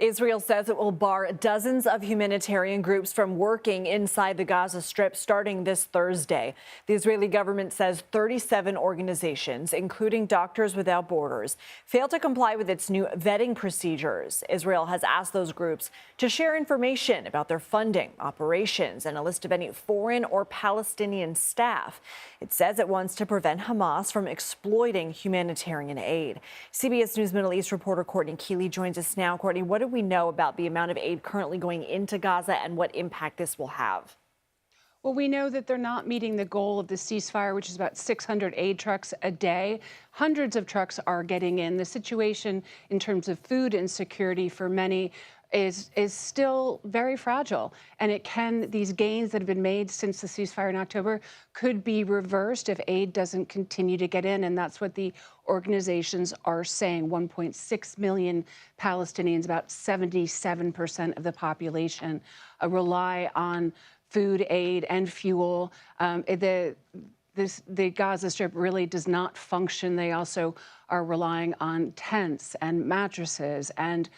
Israel says it will bar dozens of humanitarian groups from working inside the Gaza Strip starting this Thursday. The Israeli government says 37 organizations, including Doctors Without Borders, failed to comply with its new vetting procedures. Israel has asked those groups to share information about their funding, operations, and a list of any foreign or Palestinian staff. It says it wants to prevent Hamas from exploiting humanitarian aid. CBS News Middle East reporter Courtney Kealy joins us now. Courtney, what do we know about the amount of aid currently going into Gaza and what impact this will have? Well, we know that they're not meeting the goal of the ceasefire, which is about 600 aid trucks a day. Hundreds of trucks are getting in. The situation in terms of food insecurity for many is still very fragile. And these gains that have been made since the ceasefire in October could be reversed if aid doesn't continue to get in. And that's what the organizations are saying. 1.6 million Palestinians, about 77% of the population, rely on food aid and fuel. The Gaza Strip really does not function. They also are relying on tents and mattresses and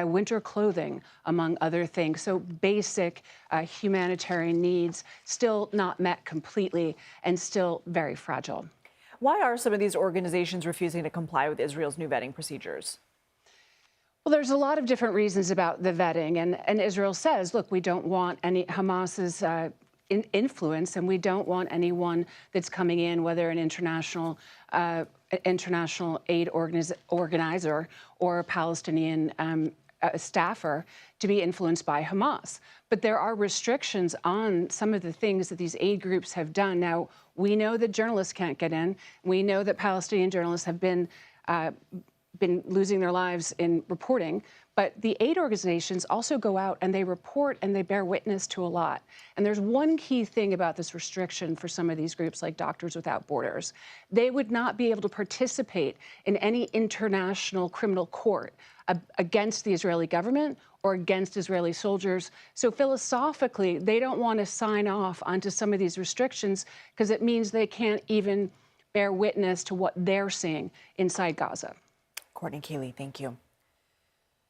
winter clothing, among other things. So basic humanitarian needs still not met completely and still very fragile. Why are some of these organizations refusing to comply with Israel's new vetting procedures? Well, there's a lot of different reasons about the vetting. And Israel says, look, we don't want any Hamas's influence, and we don't want anyone that's coming in, whether an international aid organizer or a Palestinian staffer, to be influenced by Hamas. But there are restrictions on some of the things that these aid groups have done. Now, we know that journalists can't get in. We know that Palestinian journalists have been losing their lives in reporting, but the aid organizations also go out and they report and they bear witness to a lot. And there's one key thing about this restriction for some of these groups like Doctors Without Borders. They would not be able to participate in any international criminal court against the Israeli government or against Israeli soldiers. So philosophically, they don't want to sign off onto some of these restrictions because it means they can't even bear witness to what they're seeing inside Gaza. Courtney Kealy, thank you.